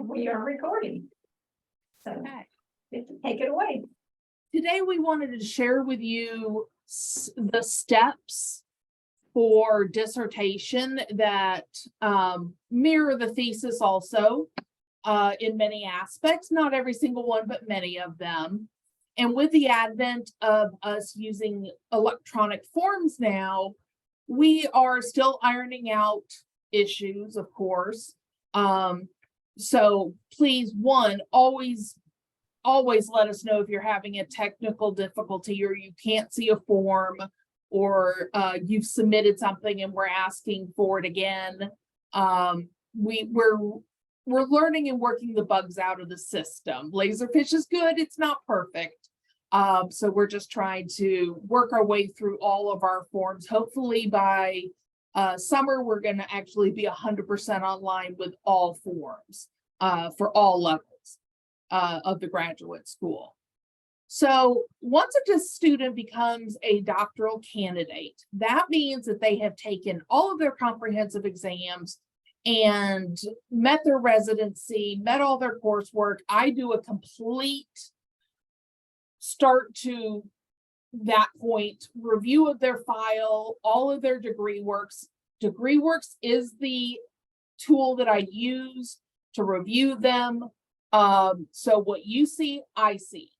We are recording. So Okay. take it away. Today, we wanted to share with you the steps for dissertation that mirror the thesis also in many aspects, not every single one, but many of them. And with the advent of us using electronic forms now, we are still ironing out issues, of course. So please, always let us know if you're having a technical difficulty or you can't see a form or you've submitted something and we're asking for it again. We're learning and working the bugs out of the system. Laserfish is good, it's not perfect. So we're just trying to work our way through all of our forms. Hopefully by summer, we're going to actually be 100% online with all forms for all levels of the graduate school. So once a student becomes a doctoral candidate, that means that they have taken all of their comprehensive exams and met their residency, met all their coursework. I do a complete start to that point review of their file, all of their degree works. DegreeWorks is the tool that I use to review them. So what you see, I see.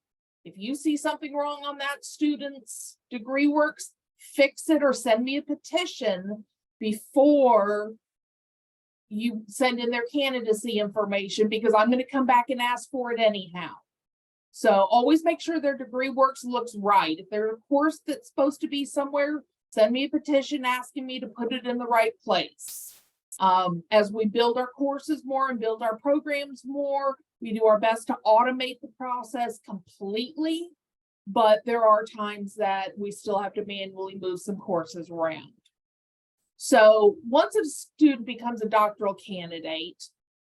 If you see something wrong on that student's degree works, fix it or send me a petition before you send in their candidacy information, because I'm going to come back and ask for it anyhow. So always make sure their degree works looks right. If there's a course that's supposed to be somewhere, send me a petition asking me to put it in the right place. As we build our courses more and build our programs more, we do our best to automate the process completely, but there are times that we still have to manually move some courses around. So once a student becomes a doctoral candidate,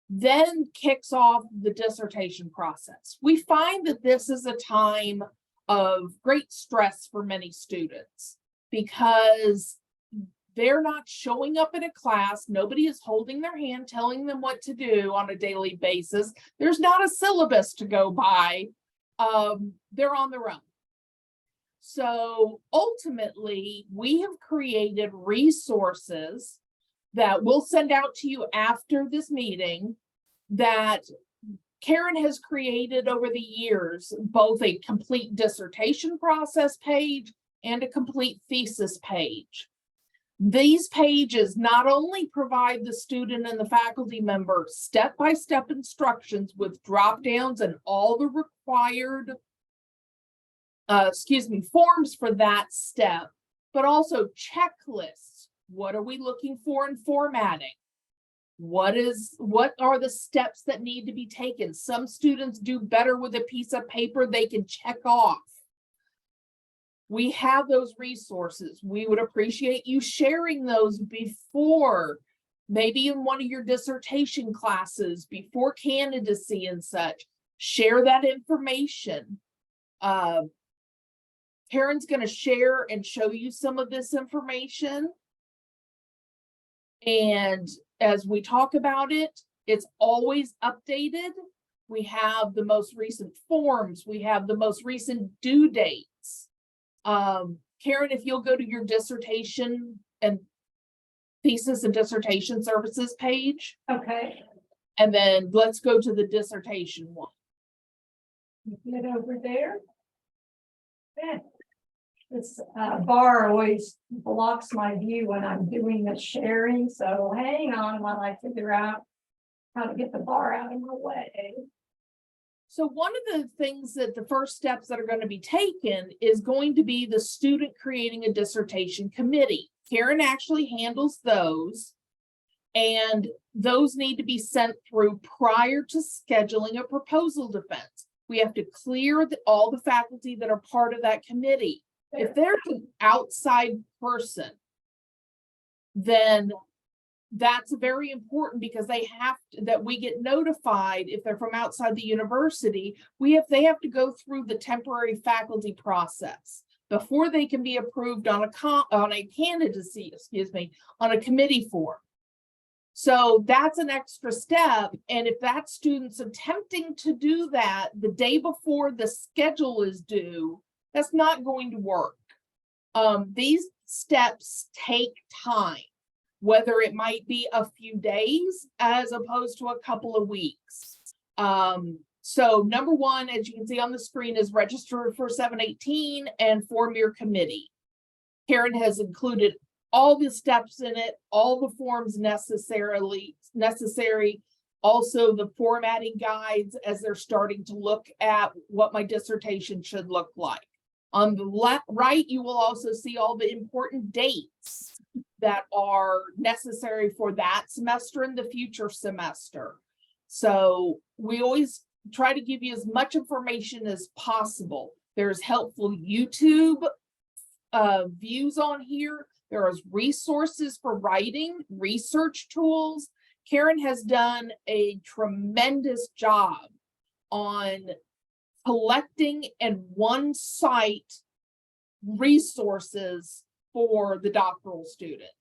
then kicks off the dissertation process. We find that this is a time of great stress for many students because they're not showing up in a class. Nobody is holding their hand, telling them what to do on a daily basis. There's not a syllabus to go by. They're on their own. So ultimately, we have created resources that we'll send out to you after this meeting that Karen has created over the years, both a complete dissertation process page and a complete thesis page. These pages not only provide the student and the faculty member step-by-step instructions with drop downs and all the required forms for that step, but also checklists. What are we looking for in formatting? What are the steps that need to be taken? Some students do better with a piece of paper they can check off. We have those resources. We would appreciate you sharing those before, maybe in one of your dissertation classes, before candidacy and such. Share that information. Karen's going to share and show you some of this information. And as we talk about it, it's always updated. We have the most recent forms. We have the most recent due dates. Karen, if you'll go to your dissertation and thesis and dissertation services page. Okay. And then let's go to the dissertation one. Get over there. Yeah. This bar always blocks my view when I'm doing the sharing, so hang on while I figure out how to get the bar out of my way. So one of the things that the first steps that are going to be taken is going to be the student creating a dissertation committee. Karen actually handles those, and those need to be sent through prior to scheduling a proposal defense. We have to clear all the faculty that are part of that committee. If there's an outside person, then that's very important because they have to, that we get notified if they're from outside the university. They have to go through the temporary faculty process before they can be approved on a candidacy, on a committee form. So that's an extra step. And if that student's attempting to do that the day before the schedule is due, that's not going to work. These steps take time, whether it might be a few days as opposed to a couple of weeks. So number one, as you can see on the screen, is register for 718 and form your committee. Karen has included all the steps in it, all the forms necessary, also the formatting guides as they're starting to look at what my dissertation should look like. On the right, you will also see all the important dates that are necessary for that semester and the future semester. So we always try to give you as much information as possible. There's helpful YouTube views on here. There is resources for writing, research tools. Karen has done a tremendous job on collecting in one site resources for the doctoral student.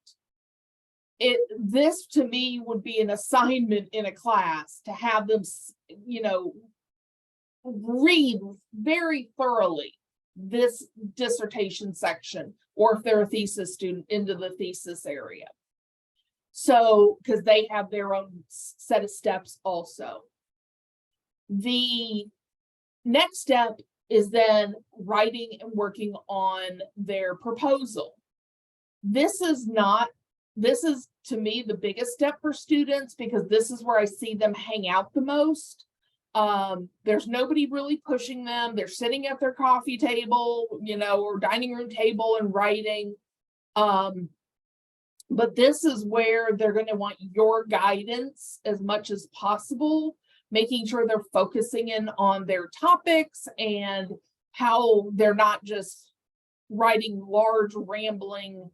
This to me would be an assignment in a class to have them, you know, read very thoroughly this dissertation section, or if they're a thesis student, into the thesis area. So, because they have their own set of steps also. The next step is then writing and working on their proposal. This is to me the biggest step for students, because this is where I see them hang out the most. There's nobody really pushing them. They're sitting at their coffee table, you know, or dining room table and writing. But this is where they're going to want your guidance as much as possible, making sure they're focusing in on their topics and how they're not just writing large rambling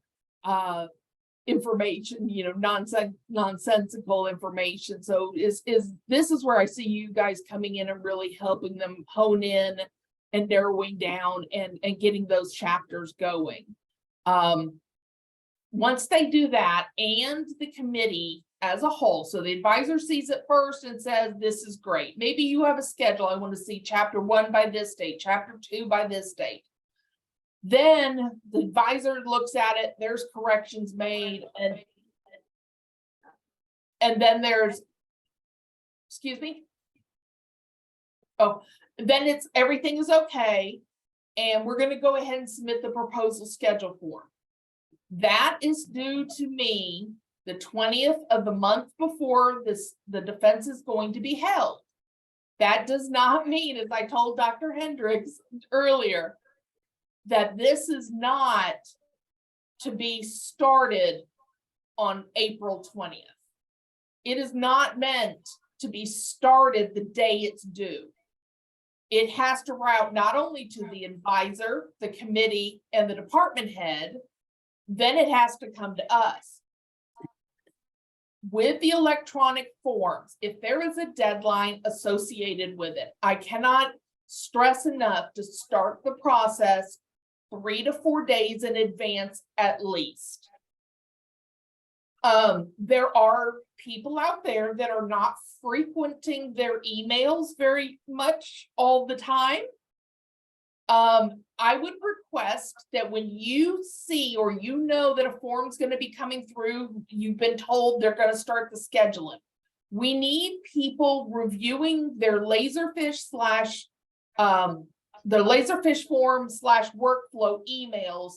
information, you know, nonsensical information. So this is where I see you guys coming in and really helping them hone in and narrowing down and getting those chapters going. Once they do that, and the committee as a whole, so the advisor sees it first and says, this is great. Maybe you have a schedule. I want to see chapter 1 by this date, chapter 2 by this date. Then the advisor looks at it, there's corrections made, and then there's, excuse me? Oh, then it's, everything is okay, and we're going to go ahead and submit the proposal schedule form. That is due to me the 20th of the month before the defense is going to be held. That does not mean, as I told Dr. Hendricks earlier, that this is not to be started on April 20th. It is not meant to be started the day it's due. It has to route not only to the advisor, the committee, and the department head, then it has to come to us. With the electronic forms, if there is a deadline associated with it, I cannot stress enough to start the process 3 to 4 days in advance at least. There are people out there that are not frequenting their emails very much all the time. I would request that when you see, or you know that a form is going to be coming through, you've been told they're going to start the scheduling. We need people reviewing their Laserfish form / workflow emails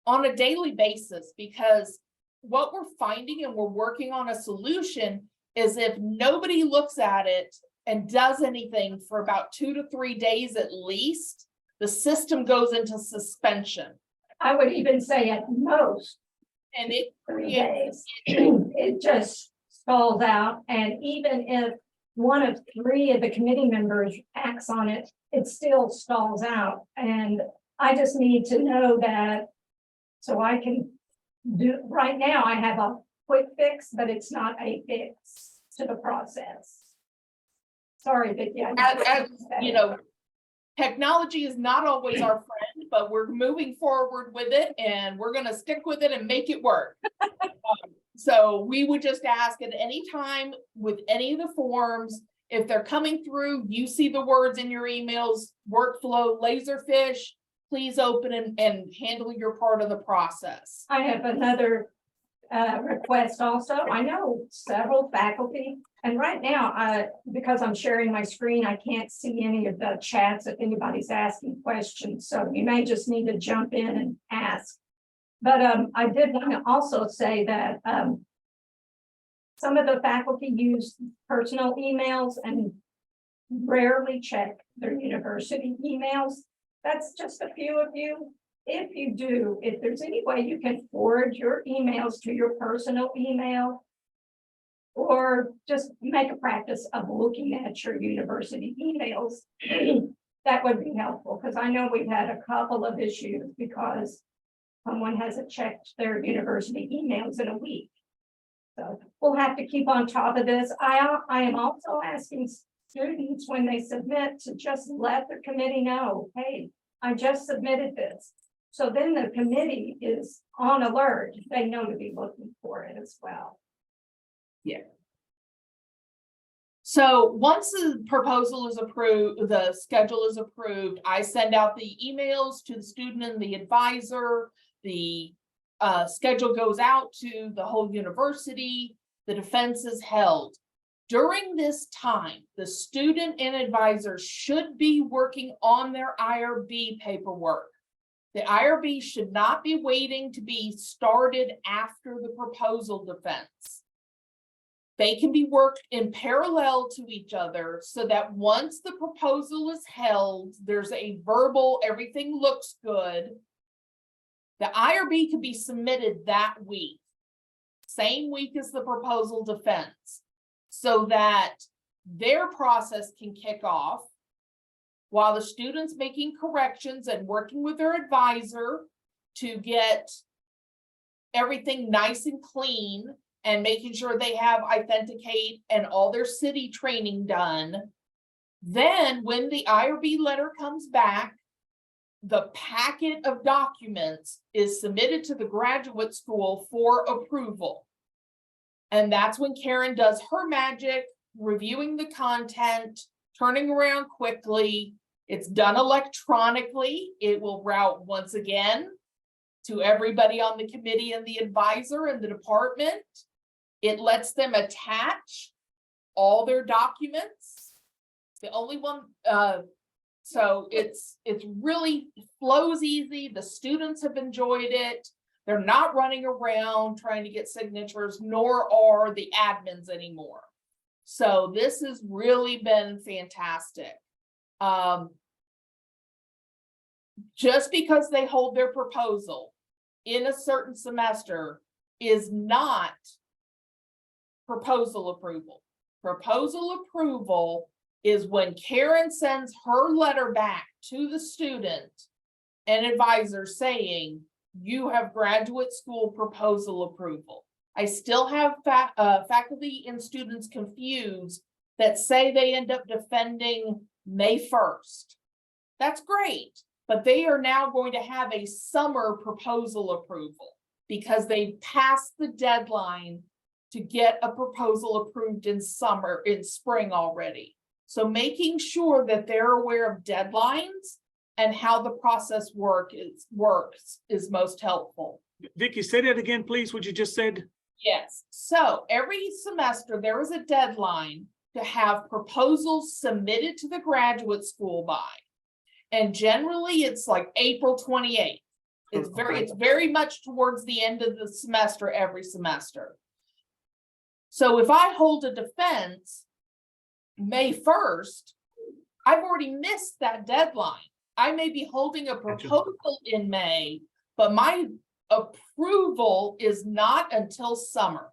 on a daily basis, because what we're finding, and we're working on a solution, is if nobody looks at it and does anything for about 2 to 3 days at least, the system goes into suspension. I would even say at most, and it 3 days. It just stalls out. And even if one of 3 of the committee members acts on it, it still stalls out. And I just need to know that, so I can do, right now I have a quick fix, but it's not a fix to the process. Sorry, Vicki. As you know, technology is not always our friend, but we're moving forward with it, and we're going to stick with it and make it work. So we would just ask at any time with any of the forms, if they're coming through, you see the words in your emails, workflow, Laserfish, please open and handle your part of the process. I have another request also. I know several faculty, and right now, because I'm sharing my screen, I can't see any of the chats if anybody's asking questions. So you may just need to jump in and ask. But I did want to also say that some of the faculty use personal emails and rarely check their university emails. That's just a few of you. If you do, if there's any way you can forward your emails to your personal email, or just make a practice of looking at your university emails, that would be helpful, because I know we've had a couple of issues because someone hasn't checked their university emails in a week. So we'll have to keep on top of this. I am also asking students when they submit to just let the committee know, hey, I just submitted this. So then the committee is on alert. They know to be looking for it as well. Yeah. So once the proposal is approved, the schedule is approved, I send out the emails to the student and the advisor. The schedule goes out to the whole university. The defense is held. During this time, the student and advisor should be working on their IRB paperwork. The IRB should not be waiting to be started after the proposal defense. They can be worked in parallel to each other so that once the proposal is held, there's a verbal, everything looks good. The IRB could be submitted that week, same week as the proposal defense, so that their process can kick off while the student's making corrections and working with their advisor to get everything nice and clean and making sure they have authenticate and all their city training done. Then when the IRB letter comes back, the packet of documents is submitted to the graduate school for approval. And that's when Karen does her magic, reviewing the content, turning around quickly. It's done electronically. It will route once again to everybody on the committee and the advisor and the department. It lets them attach all their documents. The only one, so it's really flows easy. The students have enjoyed it. They're not running around trying to get signatures, nor are the admins anymore. So this has really been fantastic. Just because they hold their proposal in a certain semester is not proposal approval. Proposal approval is when Karen sends her letter back to the student and advisor saying, you have graduate school proposal approval. I still have faculty and students confused that say they end up defending May 1st. That's great, but they are now going to have a summer proposal approval because they passed the deadline to get a proposal approved in spring already. So making sure that they're aware of deadlines and how the process works is most helpful. Vicki, say that again, please, what you just said. Yes, so every semester there is a deadline to have proposals submitted to the graduate school by. And generally it's like April 28th. It's very much towards the end of the semester, every semester. So if I hold a defense May 1st, I've already missed that deadline. I may be holding a proposal in May, but my approval is not until summer.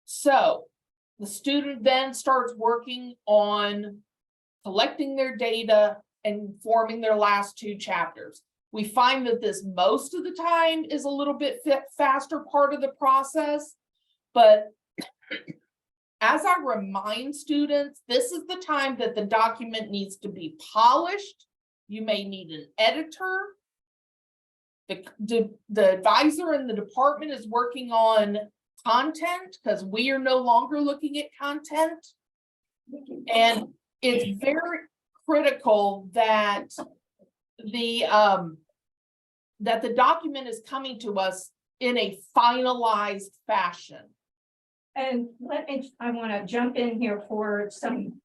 So the student then starts working on collecting their data and forming their last two chapters. We find that this most of the time is a little bit faster part of the process, but as I remind students, this is the time that the document needs to be polished. You may need an editor. the advisor in the department is working on content because we are no longer looking at content. And it's very critical that the document is coming to us in a finalized fashion. And I want to jump in here for some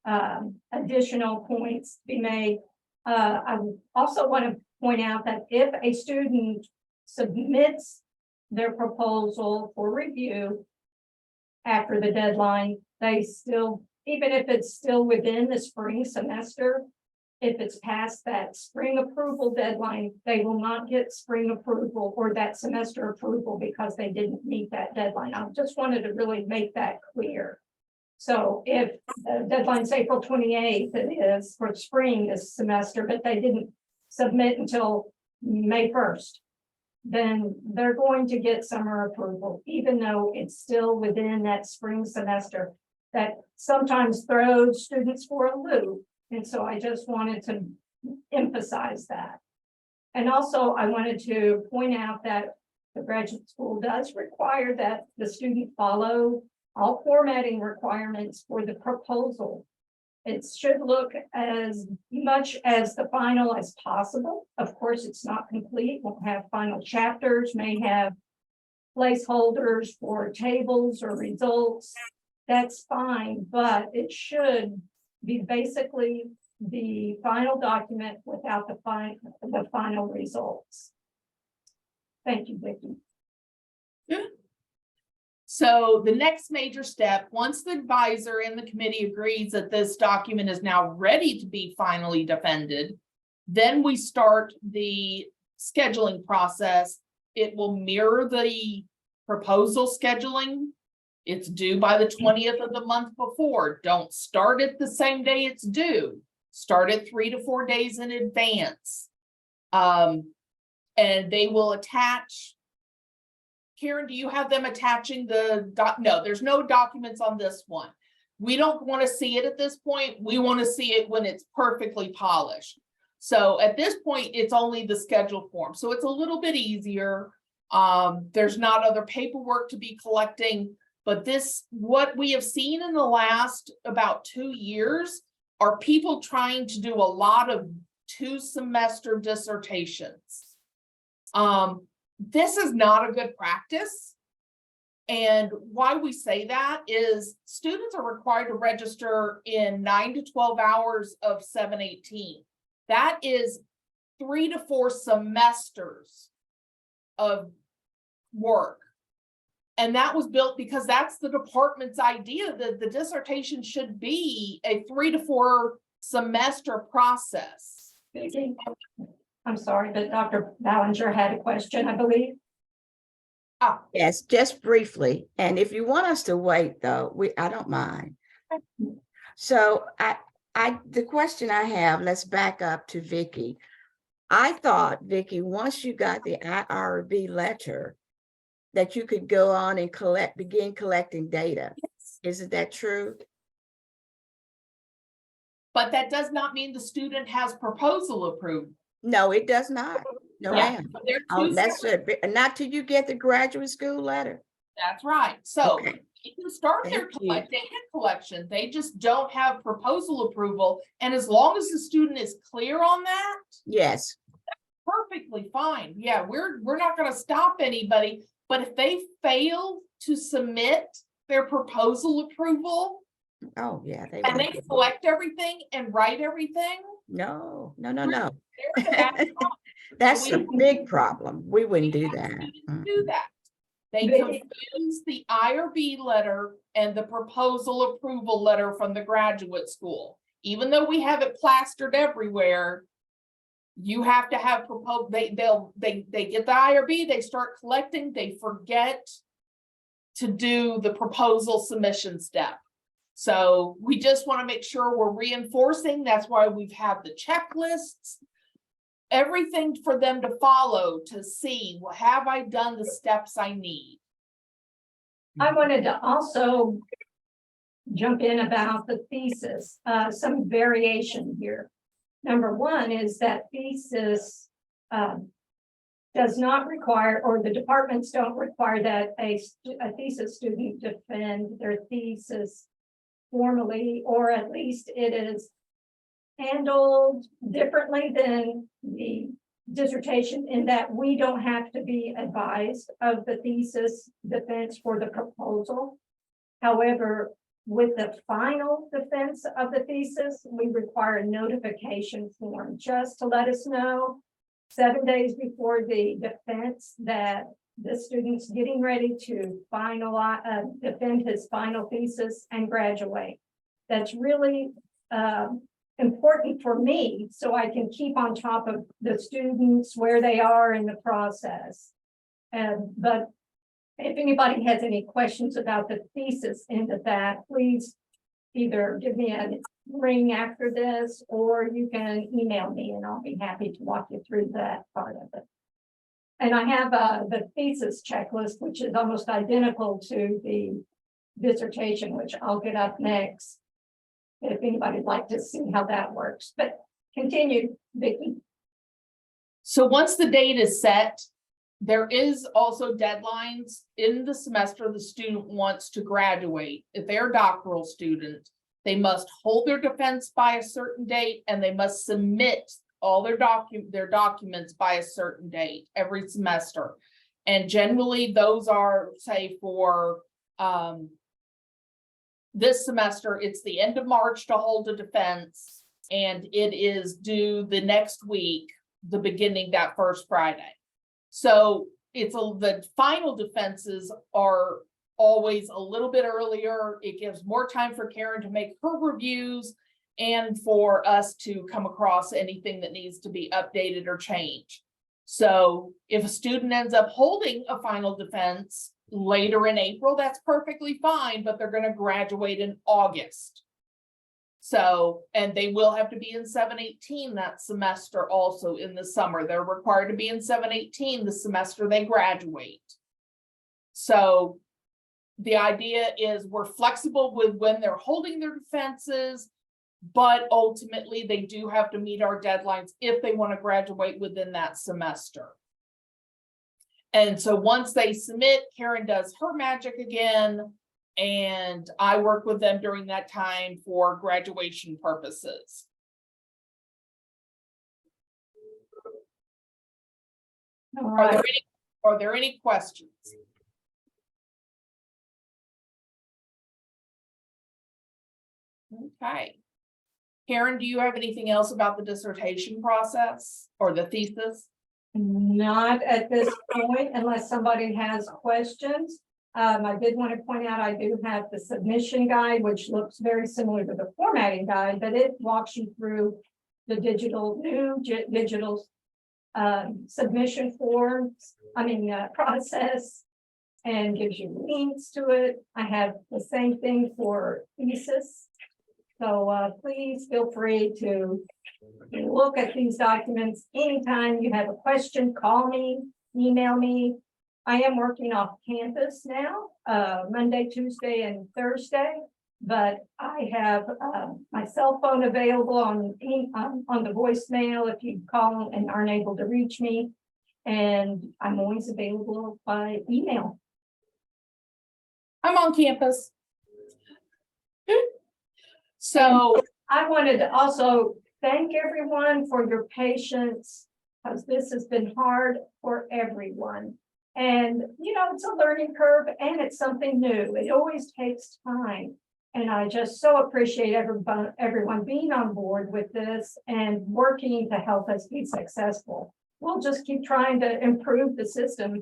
additional points to be made. I also want to point out that if a student submits their proposal for review after the deadline, they still, even if it's still within the spring semester, if it's past that spring approval deadline, they will not get spring approval or that semester approval because they didn't meet that deadline. I just wanted to really make that clear. So if the deadline's April 28th, it is for spring this semester, but they didn't submit until May 1st, then they're going to get summer approval, even though it's still within that spring semester. That sometimes throws students for a loop. And so I just wanted to emphasize that. And also I wanted to point out that the graduate school does require that the student follow all formatting requirements for the proposal. It should look as much as the final as possible. Of course, it's not complete. Won't have final chapters, may have placeholders for tables or results. That's fine, but it should be basically the final document without the final results. Thank you, Vicki. So the next major step, once the advisor and the committee agrees that this document is now ready to be finally defended, then we start the scheduling process. It will mirror the proposal scheduling. It's due by the 20th of the month before. Don't start it the same day it's due. Start it 3 to 4 days in advance. And they will attach. Karen, do you have them attaching the no, there's no documents on this one. We don't want to see it at this point. We want to see it when it's perfectly polished. So at this point, it's only the schedule form. So it's a little bit easier. There's not other paperwork to be collecting, but what we have seen in the last about 2 years are people trying to do a lot of 2-semester dissertations. This is not a good practice. And why we say that is students are required to register in 9 to 12 hours of 718. That is 3 to 4 semesters of work. And that was built because that's the department's idea that the dissertation should be a 3 to 4 semester process. I'm sorry, but Dr. Ballinger had a question, I believe. Yes, just briefly. And if you want us to wait, though, I don't mind. So the question I have, let's back up to Vicki. I thought, Vicki, once you got the IRB letter, that you could go on and begin collecting data. Yes. Isn't that true? But that does not mean the student has proposal approved. No, it does not. No, Yeah, ma'am. That's not till you get the graduate school letter. That's right. So okay. You can start their data collection. They just don't have proposal approval. And as long as the student is clear on that, yes, that's perfectly fine. Yeah, we're not going to stop anybody. But if they fail to submit their proposal approval, oh yeah, and they collect everything and write everything. No. That's a big problem. We wouldn't do that. Do that. They confuse the IRB letter and the proposal approval letter from the graduate school. Even though we have it plastered everywhere, you have to have proposed. They get the IRB, they start collecting, they forget to do the proposal submission step. So we just want to make sure we're reinforcing. That's why we've had the checklists, everything for them to follow to see, well, have I done the steps I need? I wanted to also jump in about the thesis, some variation here. Number one is that thesis does not require, or the departments don't require that a thesis student defend their thesis formally, or at least it is handled differently than the dissertation in that we don't have to be advised of the thesis defense for the proposal. However, with the final defense of the thesis, we require a notification form just to let us know 7 days before the defense that the student's getting ready to defend his final thesis and graduate. That's really important for me, so I can keep on top of the students, where they are in the process. But if anybody has any questions about the thesis end of that, please either give me a ring after this, or you can email me and I'll be happy to walk you through that part of it. And I have the thesis checklist, which is almost identical to the dissertation, which I'll get up next, if anybody'd like to see how that works. But continue, Vicki. So once the date is set, there is also deadlines in the semester the student wants to graduate. If they're a doctoral student, they must hold their defense by a certain date, and they must submit all their documents by a certain date every semester. And generally those are, say, for this semester, it's the end of March to hold a defense, and it is due the next week, the beginning that first Friday. So the final defenses are always a little bit earlier. It gives more time for Karen to make her reviews and for us to come across anything that needs to be updated or changed. So if a student ends up holding a final defense later in April, that's perfectly fine, but they're going to graduate in August. So, and they will have to be in 718 that semester also in the summer. They're required to be in 718 the semester they graduate. So the idea is we're flexible with when they're holding their defenses, but ultimately they do have to meet our deadlines if they want to graduate within that semester. And so once they submit, Karen does her magic again, and I work with them during that time for graduation purposes. All right. Are there any questions? Okay. Karen, do you have anything else about the dissertation process or the thesis? Not at this point, unless somebody has questions. I did want to point out, I do have the submission guide, which looks very similar to the formatting guide, but it walks you through the digital submission forms, process, and gives you links to it. I have the same thing for thesis. So please feel free to look at these documents anytime you have a question. Call me, email me. I am working off campus now, Monday, Tuesday, and Thursday, but I have my cell phone available on the voicemail if you call and aren't able to reach me, and I'm always available by email. I'm on campus. So I wanted to also thank everyone for your patience, because this has been hard for everyone. And, it's a learning curve and it's something new. It always takes time. And I just so appreciate everyone being on board with this and working to help us be successful. We'll just keep trying to improve the system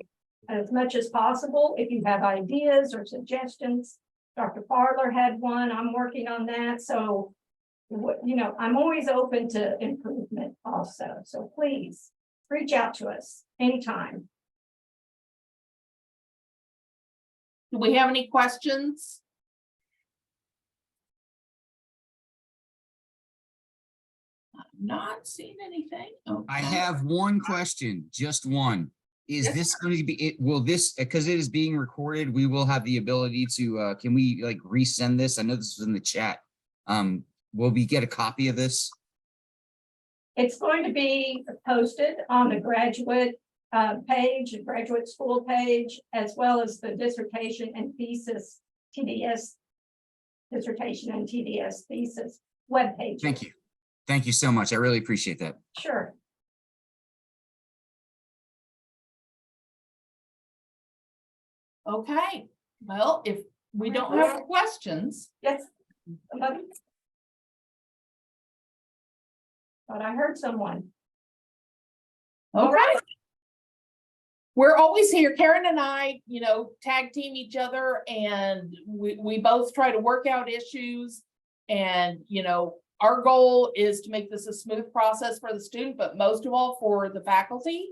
as much as possible. If you have ideas or suggestions, Dr. Farler had one, I'm working on that. So, I'm always open to improvement also. So please reach out to us anytime. do we have any questions? I'm not seeing anything. I Okay. have one question, just one. Is Yes, this going to be, will this, because it is being recorded, we will have the ability to, can we like resend this? I know this was in the chat. Will we get a copy of this? It's going to be posted on the graduate page, graduate school page, as well as the dissertation and thesis, TDS, dissertation and TDS thesis webpage. Thank you. Thank you so much. I really appreciate that. Sure. Okay, well, if we don't have questions, Yes. Somebody? But I heard someone. okay. We're always here. Karen and I, tag team each other, and we both try to work out issues. And, our goal is to make this a smooth process for the student, but most of all for the faculty,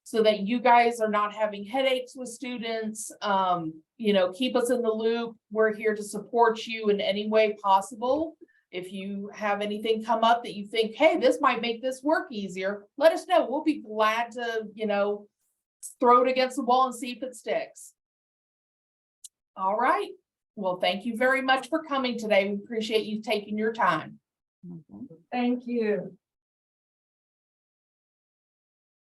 so that you guys are not having headaches with students. Keep us in the loop. We're here to support you in any way possible. If you have anything come up that you think, hey, this might make this work easier, let us know. We'll be glad to, throw it against the wall and see if it sticks. All right. Well, thank you very much for coming today. We appreciate you taking your time. Thank you.